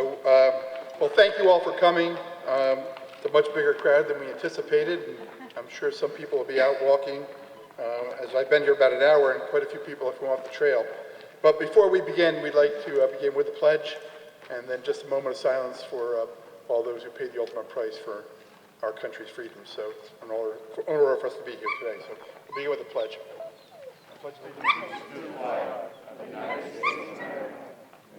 Well, thank you all for coming. It's a much bigger crowd than we anticipated, and I'm sure some people will be out walking. As I've been here about an hour, and quite a few people have come off the trail. But before we begin, we'd like to begin with the pledge, and then just a moment of silence for all those who paid the ultimate price for our country's freedom. So it's an honor for us to be here today. So we'll begin with the pledge. I pledge allegiance to the flag of the United States of America,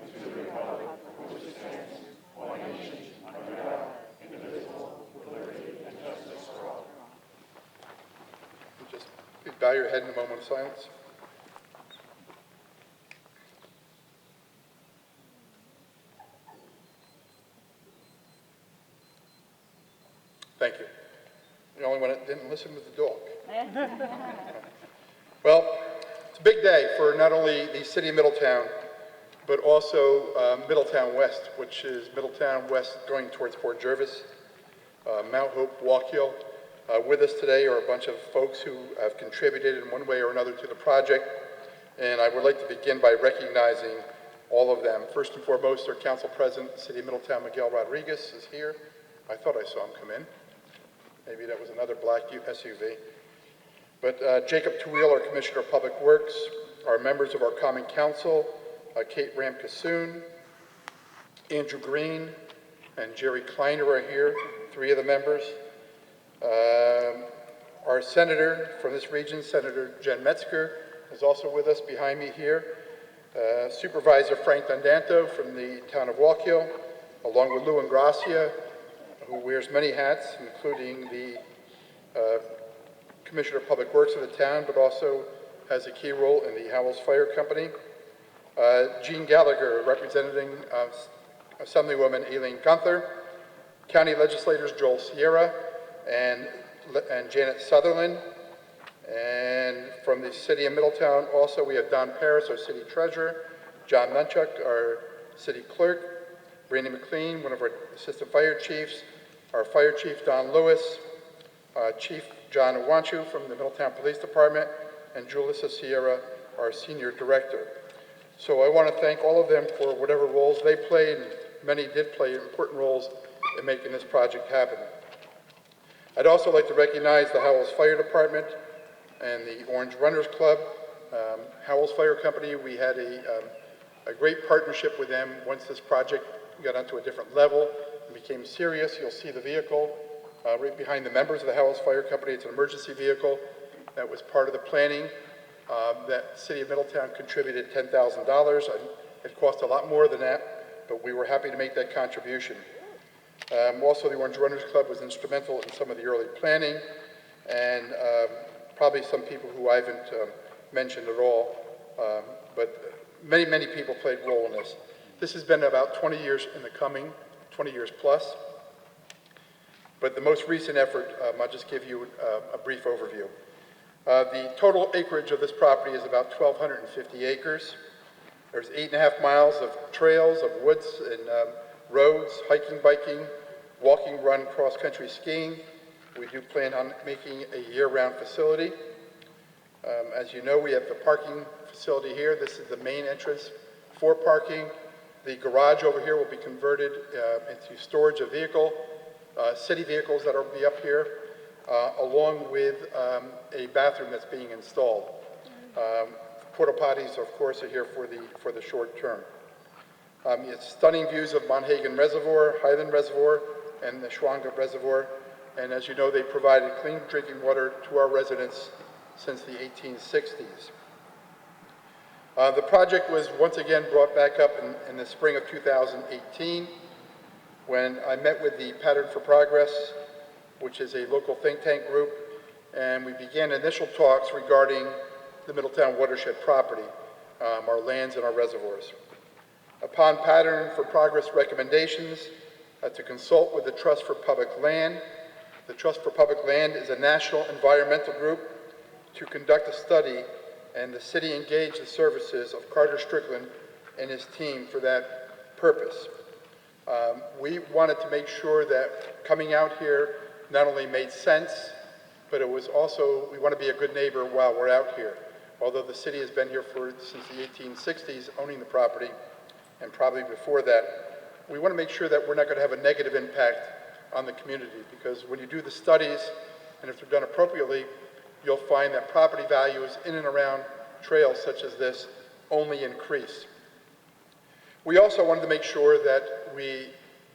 and to the republic which stands one nation under God, indivisible, with liberty and justice for all. Just bow your head in a moment of silence. Thank you. The only one that didn't listen was the dog. Well, it's a big day for not only the city of Middletown, but also Middletown West, which is Middletown West going towards Port Jervis, Mount Hope, Walk Hill. With us today are a bunch of folks who have contributed in one way or another to the project, and I would like to begin by recognizing all of them. First and foremost, our Council President, the City of Middletown, Miguel Rodriguez, is here. I thought I saw him come in. Maybe that was another black SUV. But Jacob Tawil, our Commissioner of Public Works, our members of our Common Council, Kate Ram-Kassoon, Andrew Green, and Jerry Kleiner are here, three of the members. Our senator from this region, Senator Jen Metzger, is also with us behind me here. Supervisor Frank Dondanto from the town of Walk Hill, along with Lou Ingracia, who wears many hats, including the Commissioner of Public Works of the town, but also has a key role in the Howells Fire Company. Jean Gallagher, representing Assemblywoman Aileen Gunther, County Legislators Joel Sierra and Janet Sutherland. And from the City of Middletown, also we have Don Paris, our City Treasurer, John Munchuk, our City Clerk, Brandy McLean, one of our Assistant Fire Chiefs, our Fire Chief Don Lewis, Chief John Iwanchu from the Middletown Police Department, and Julissa Sierra, our Senior Director. So I want to thank all of them for whatever roles they played, and many did play important roles in making this project happen. I'd also like to recognize the Howells Fire Department and the Orange Runners Club. Howells Fire Company, we had a great partnership with them once this project got onto a different level and became serious. You'll see the vehicle right behind the members of the Howells Fire Company. It's an emergency vehicle that was part of the planning. That City of Middletown contributed $10,000. It cost a lot more than that, but we were happy to make that contribution. Also, the Orange Runners Club was instrumental in some of the early planning, and probably some people who I haven't mentioned at all, but many people played a role in this. This has been about 20 years in the coming, 20 years plus. But the most recent effort, I'll just give you a brief overview. The total acreage of this property is about 1,250 acres. There's 8.5 miles of trails, of woods and roads, hiking, biking, walking, run, cross-country skiing. We do plan on making a year-round facility. As you know, we have the parking facility here. This is the main entrance for parking. The garage over here will be converted into storage of city vehicles that will be up here, along with a bathroom that's being installed. Porta potties, of course, are here for the short term. It's stunning views of Monhegan Reservoir, Highland Reservoir, and the Schwanga Reservoir. And as you know, they provided clean drinking water to our residents since the 1860s. The project was once again brought back up in the spring of 2018 when I met with the Pattern for Progress, which is a local think tank group, and we began initial talks regarding the Middletown watershed property, our lands and our reservoirs. Upon Pattern for Progress recommendations to consult with the Trust for Public Land, the Trust for Public Land is a national environmental group to conduct a study, and the city engaged the services of Carter Strickland and his team for that purpose. We wanted to make sure that coming out here not only made sense, but it was also, we want to be a good neighbor while we're out here. Although the city has been here since the 1860s, owning the property, and probably before that, we want to make sure that we're not going to have a negative impact on the community, because when you do the studies, and if they're done appropriately, you'll find that property values in and around trails such as this only increase. We also wanted to make sure that we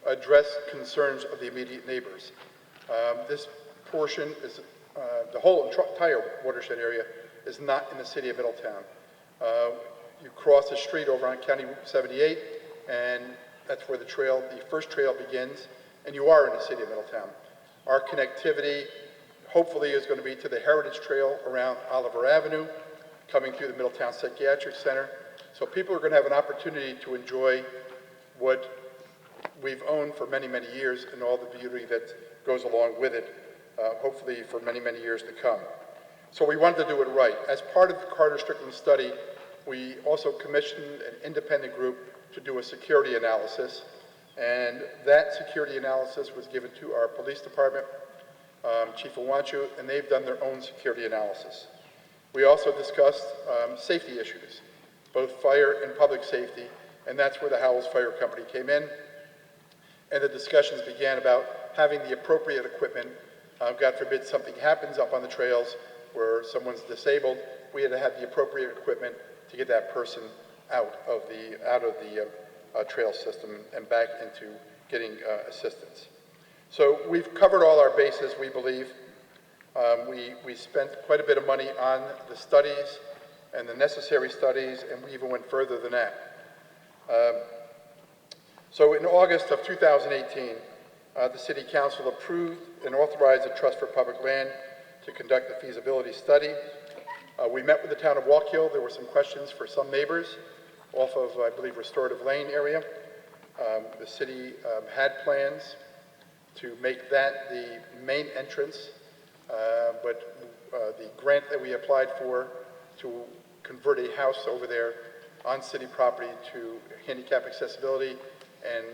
address concerns of the immediate neighbors. This portion is, the whole entire watershed area is not in the city of Middletown. You cross the street over on County Route 78, and that's where the first trail begins, and you are in the city of Middletown. Our connectivity, hopefully, is going to be to the Heritage Trail around Oliver Avenue, coming through the Middletown Psychiatric Center. So people are going to have an opportunity to enjoy what we've owned for many, many years and all the beauty that goes along with it, hopefully for many, many years to come. So we wanted to do it right. As part of the Carter-Strickland study, we also commissioned an independent group to do a security analysis, and that security analysis was given to our police department, Chief Bianchi, and they've done their own security analysis. We also discussed safety issues, both fire and public safety, and that's where the Howells Fire Company came in. And the discussions began about having the appropriate equipment. God forbid something happens up on the trails where someone's disabled, we had to have the appropriate equipment to get that person out of the trail system and back into getting assistance. So we've covered all our bases, we believe. We spent quite a bit of money on the studies and the necessary studies, and we even went further than that. So in August of 2018, the City Council approved and authorized the Trust for Public Land to conduct the feasibility study. We met with the town of Wallkill. There were some questions for some neighbors off of, I believe, Restorative Lane area. The city had plans to make that the main entrance, but the grant that we applied for to convert a house over there on city property to handicap accessibility, and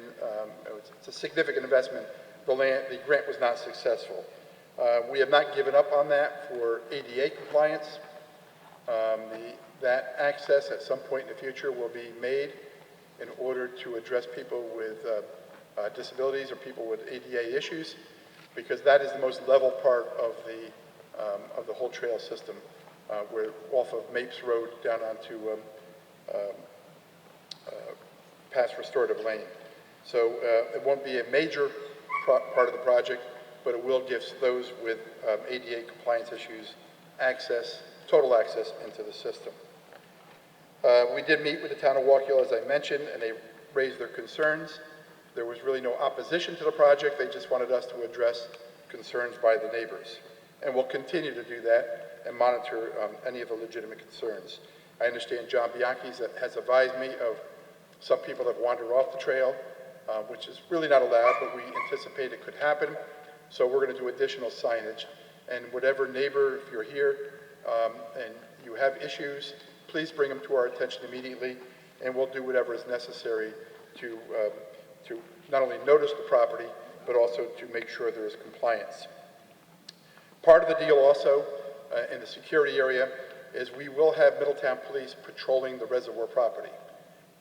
it's a significant investment. The grant was not successful. We have not given up on that for ADA compliance. That access at some point in the future will be made in order to address people with disabilities or people with ADA issues, because that is the most level part of the whole trail system. We're off of Mapes Road down onto past Restorative Lane. So it won't be a major part of the project, but it will give those with ADA compliance issues access, total access into the system. We did meet with the town of Wallkill, as I mentioned, and they raised their concerns. There was really no opposition to the project. They just wanted us to address concerns by the neighbors. And we'll continue to do that and monitor any of the legitimate concerns. I understand John Bianchi has advised me of some people that wander off the trail, which is really not allowed, but we anticipate it could happen. So we're going to do additional signage. And whatever neighbor, if you're here and you have issues, please bring them to our attention immediately, and we'll do whatever is necessary to not only notice the property, but also to make sure there is compliance. Part of the deal also in the security area is we will have Middletown Police patrolling the reservoir property.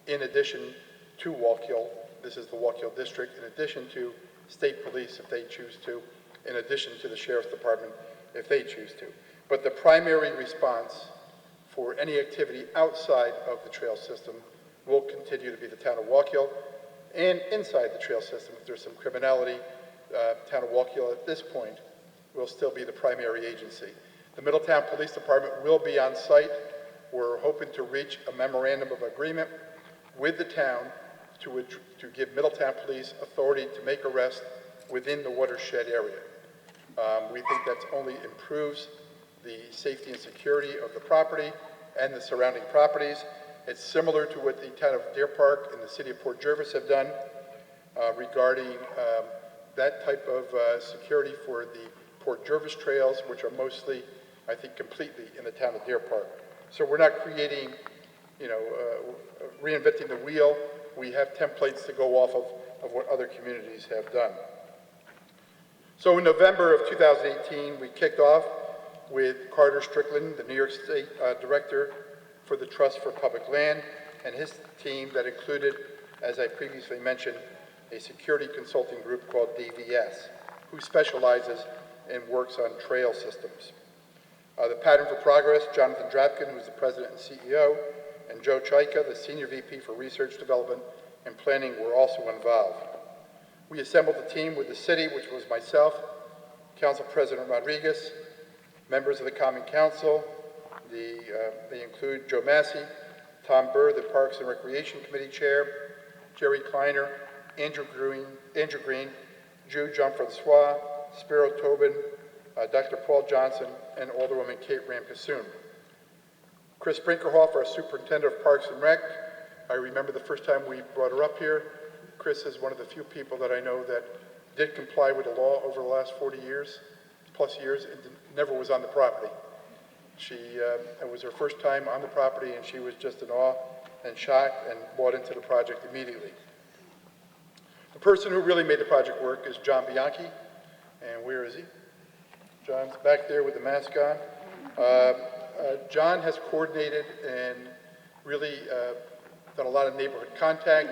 In addition to Wallkill, this is the Wallkill District, in addition to state police if they choose to, in addition to the Sheriff's Department if they choose to. But the primary response for any activity outside of the trail system will continue to be the town of Wallkill, and inside the trail system, if there's some criminality, town of Wallkill at this point will still be the primary agency. The Middletown Police Department will be on site. We're hoping to reach a memorandum of agreement with the town to give Middletown Police authority to make arrests within the watershed area. We think that only improves the safety and security of the property and the surrounding properties. It's similar to what the town of Deer Park and the city of Port Jervis have done regarding that type of security for the Port Jervis trails, which are mostly, I think, completely in the town of Deer Park. So we're not creating, reinventing the wheel. We have templates to go off of what other communities have done. So in November of 2018, we kicked off with Carter Strickland, the New York State Director for the Trust for Public Land, and his team that included, as I previously mentioned, a security consulting group called DVS, who specializes and works on trail systems. The Pattern for Progress, Jonathan Drapkin, who's the president and CEO, and Joe Chaika, the senior VP for research development and planning, were also involved. We assembled a team with the city, which was myself, Council President Rodriguez, members of the Common Council. They include Joe Massey, Tom Burr, the Parks and Recreation Committee Chair, Jerry Kleiner, Andrew Green, Drew Jean-Francois, Spiro Tobin, Dr. Paul Johnson, and Alderwoman Kate Ramkassoon. Chris Brinkerhoff, our Superintendent of Parks and Rec. I remember the first time we brought her up here. Chris is one of the few people that I know that did comply with the law over the last 40 years, plus years, and never was on the property. It was her first time on the property, and she was just in awe and shocked and bought into the project immediately. The person who really made the project work is John Bianchi, and where is he? John's back there with the mask on. John has coordinated and really done a lot of neighborhood contact,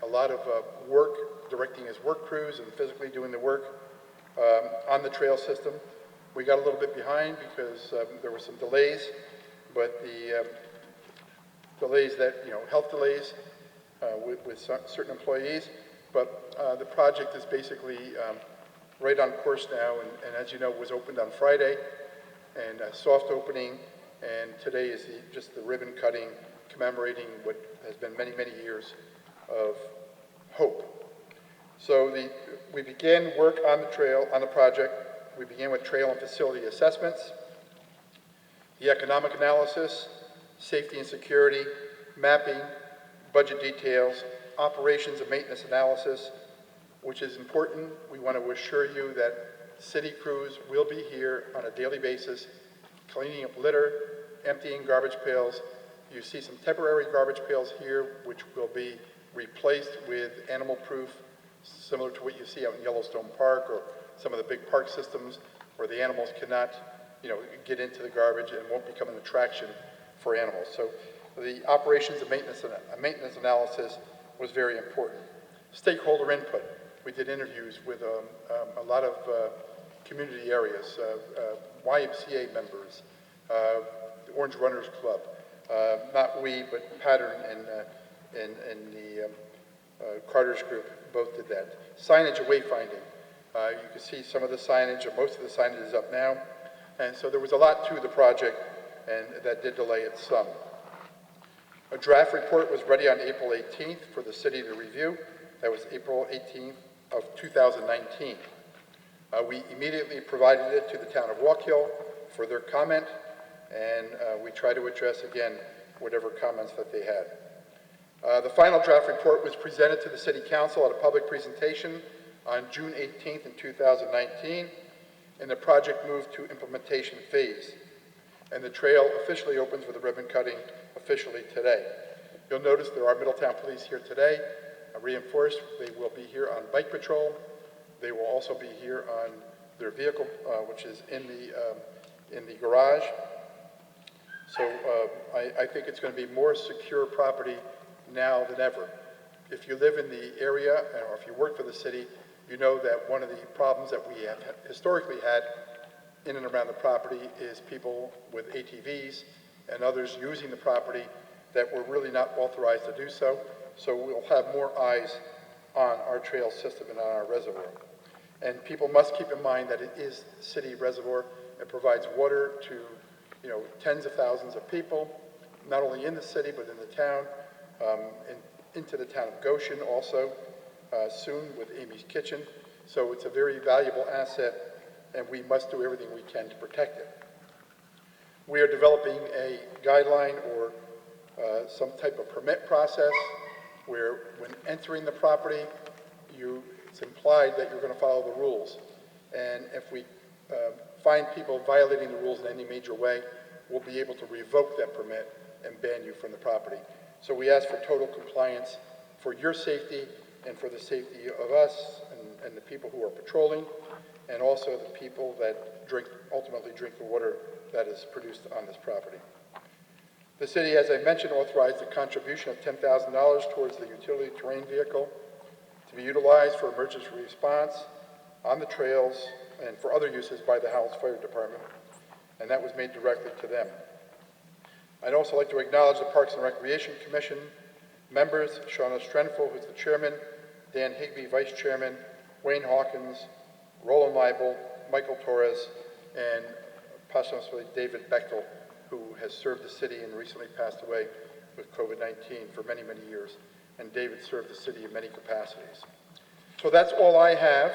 a lot of work, directing his work crews and physically doing the work on the trail system. We got a little bit behind because there were some delays, but the delays that, health delays with certain employees, but the project is basically right on course now, and as you know, was opened on Friday, and a soft opening, and today is just the ribbon cutting, commemorating what has been many, many years of hope. So we began work on the trail, on the project. We began with trail and facility assessments, the economic analysis, safety and security, mapping, budget details, operations and maintenance analysis, which is important. We want to assure you that city crews will be here on a daily basis, cleaning up litter, emptying garbage pails. You see some temporary garbage pails here, which will be replaced with animal-proof, similar to what you see out in Yellowstone Park or some of the big park systems where the animals cannot, get into the garbage and won't become an attraction for animals. So the operations and maintenance analysis was very important. Stakeholder input. We did interviews with a lot of community areas, YMCA members, the Orange Runners Club, not we, but Pattern and the Carter's group both did that. Signage and wayfinding. You can see some of the signage, or most of the signage is up now. And so there was a lot to the project, and that did delay it some. A draft report was ready on April 18th for the city to review. That was April 18th of 2019. We immediately provided it to the town of Walk Hill for their comment, and we try to address, again, whatever comments that they had. The final draft report was presented to the City Council at a public presentation on June 18th in 2019, and the project moved to implementation phase. And the trail officially opens with a ribbon cutting officially today. You'll notice there are Middletown police here today, reinforced. They will be here on bike patrol. They will also be here on their vehicle, which is in the garage. So I think it's going to be more secure property now than ever. If you live in the area, or if you work for the city, you know that one of the problems that we have historically had in and around the property is people with ATVs and others using the property that were really not authorized to do so. So we'll have more eyes on our trail system and on our reservoir. And people must keep in mind that it is a city reservoir. It provides water to tens of thousands of people, not only in the city but in the town, and into the town of Goshen also, soon with Amy's Kitchen. So it's a very valuable asset, and we must do everything we can to protect it. We are developing a guideline or some type of permit process where when entering the property, it's implied that you're going to follow the rules. And if we find people violating the rules in any major way, we'll be able to revoke that permit and ban you from the property. So we ask for total compliance for your safety and for the safety of us and the people who are patrolling, and also the people that ultimately drink the water that is produced on this property. The city, as I mentioned, authorized a contribution of $10,000 towards the utility terrain vehicle to be utilized for emergency response on the trails and for other uses by the Howells Fire Department, and that was made directly to them. I'd also like to acknowledge the Parks and Recreation Commission members, Shauna Strenfel, who's the chairman, Dan Higby, vice chairman, Wayne Hawkins, Roland Leibel, Michael Torres, and posthumously David Bechtel, who has served the city and recently passed away with COVID-19 for many, many years. And David served the city in many capacities. So that's all I have.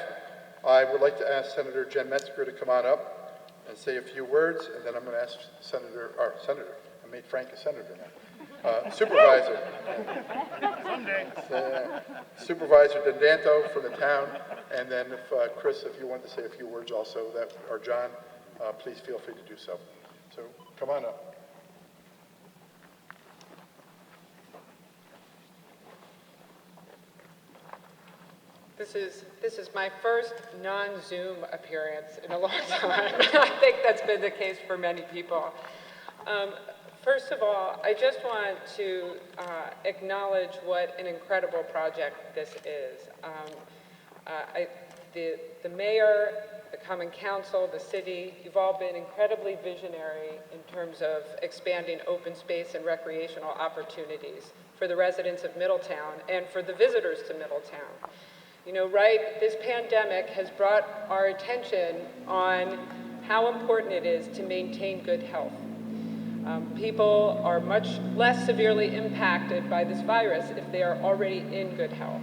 I would like to ask Senator Jen Metzger to come on up and say a few words, and then I'm going to ask Senator, I made Frank a senator now. Supervisor. Someday. Supervisor Dandanto from the town, and then if Chris, if you want to say a few words also, or John, please feel free to do so. So come on up. This is my first non-Zoom appearance in a long time. I think that's been the case for many people. First of all, I just want to acknowledge what an incredible project this is. The mayor, the common council, the city, you've all been incredibly visionary in terms of expanding open space and recreational opportunities for the residents of Middletown and for the visitors to Middletown. You know, right, this pandemic has brought our attention on how important it is to maintain good health. People are much less severely impacted by this virus if they are already in good health.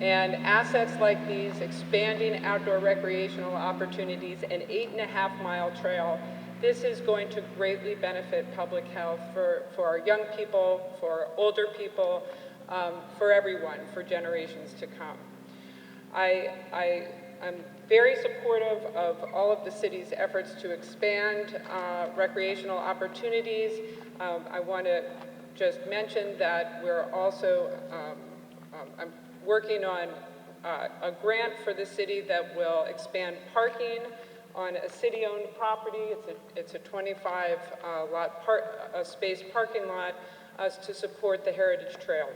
And assets like these, expanding outdoor recreational opportunities, an 8.5-mile trail, this is going to greatly benefit public health for our young people, for older people, for everyone, for generations to come. I'm very supportive of all of the city's efforts to expand recreational opportunities. I want to just mention that we're also, I'm working on a grant for the city that will expand parking on a city-owned property. It's a 25 space parking lot to support the Heritage Trail.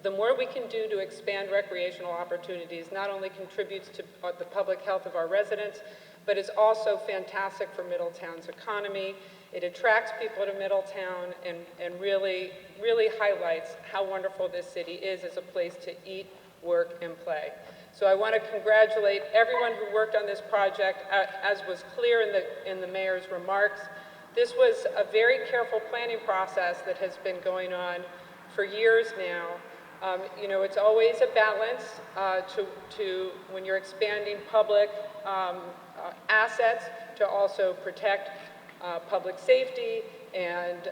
The more we can do to expand recreational opportunities not only contributes to the public health of our residents, but is also fantastic for Middletown's economy. It attracts people to Middletown and really, really highlights how wonderful this city is as a place to eat, work, and play. So I want to congratulate everyone who worked on this project. As was clear in the mayor's remarks, this was a very careful planning process that has been going on for years now. You know, it's always a balance to when you're expanding public assets, to also protect public safety and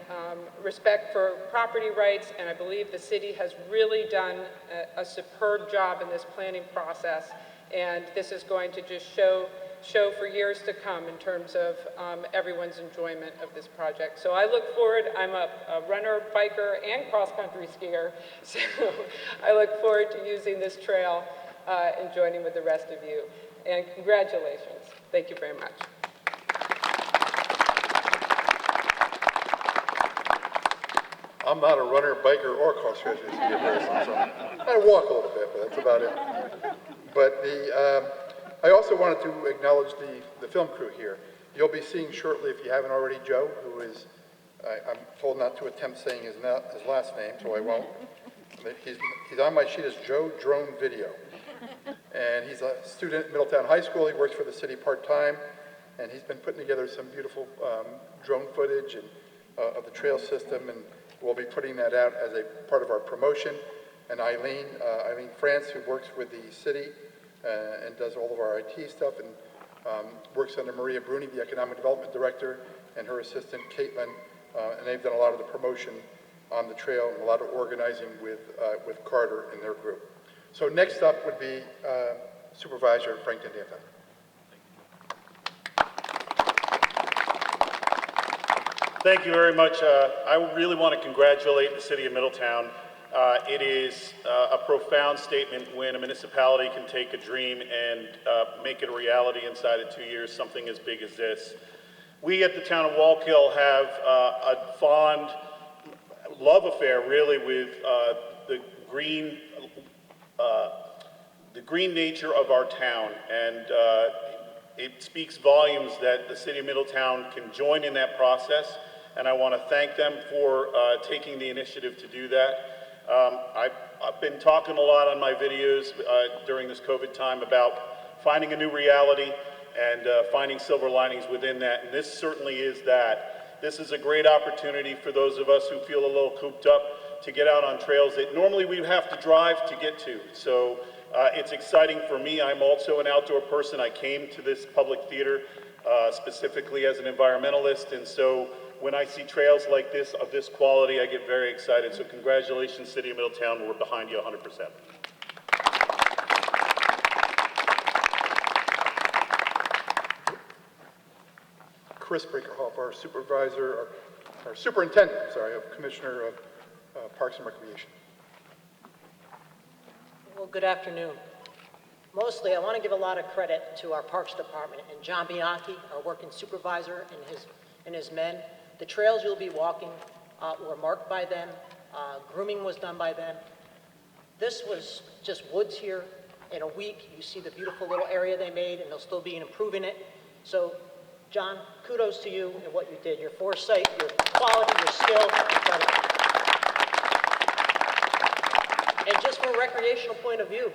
respect for property rights, and I believe the city has really done a superb job in this planning process, and this is going to just show for years to come in terms of everyone's enjoyment of this project. So I look forward, I'm a runner, biker, and cross-country skier, so I look forward to using this trail and joining with the rest of you. And congratulations. Thank you very much. I'm not a runner, biker, or cross-country skier person, so I walk a little bit, but that's about it. But I also wanted to acknowledge the film crew here. You'll be seeing shortly, if you haven't already, Joe, who is, I'm told not to attempt saying his last name, so I won't. He's on my sheet as Joe Drone Video. And he's a student at Middletown High School. He works for the city part-time, and he's been putting together some beautiful drone footage and, of the trail system, and we'll be putting that out as a part of our promotion. And Eileen France, who works with the city and does all of our IT stuff, and works under Maria Bruni, the Economic Development Director, and her assistant, Caitlin, and they've done a lot of the promotion on the trail and a lot of organizing with Carter and their group. So next up would be Supervisor Frank Dandanto. Thank you very much. I really want to congratulate the City of Middletown. It is a profound statement when a municipality can take a dream and make it a reality inside of 2 years, something as big as this. We at the town of Wallkill have a fond love affair, really, with the green the green nature of our town, and it speaks volumes that the City of Middletown can join in that process, and I want to thank them for taking the initiative to do that. I've been talking a lot on my videos during this COVID time about finding a new reality and finding silver linings within that, and this certainly is that. This is a great opportunity for those of us who feel a little cooped up to get out on trails that normally we have to drive to get to. So it's exciting for me. I'm also an outdoor person. I came to this public theater specifically as an environmentalist, and so when I see trails like this, of this quality, I get very excited. So congratulations, City of Middletown. We're behind you 100%. Chris Breakerhoff, our supervisor, our superintendent, of Commissioner of Parks and Recreation. Well, good afternoon. Mostly, I want to give a lot of credit to our Parks Department and John Bianchi, our working supervisor, and his men. The trails you'll be walking were marked by them. Grooming was done by them. This was just woods here. In a week, you see the beautiful little area they made, and they'll still be improving it. So, John, kudos to you and what you did. Your foresight, your quality, your skill, incredible. And just from a recreational point of view,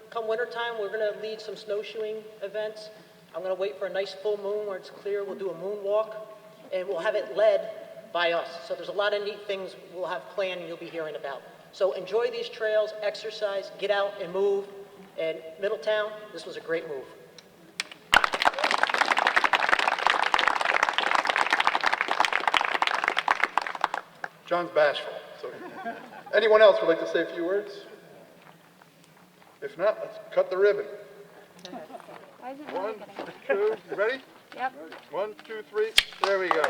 come wintertime, we're going to lead some snowshoeing events. I'm going to wait for a nice full moon where it's clear. We'll do a moon walk, and we'll have it led by us. So there's a lot of neat things we'll have planned and you'll be hearing about. So enjoy these trails, exercise, get out and move. And Middletown, this was a great move. John's bashful. So, anyone else would like to say a few words? If not, let's cut the ribbon. Why is it 1, really getting 2, you ready? Yep. 1, 2, 3, there we go.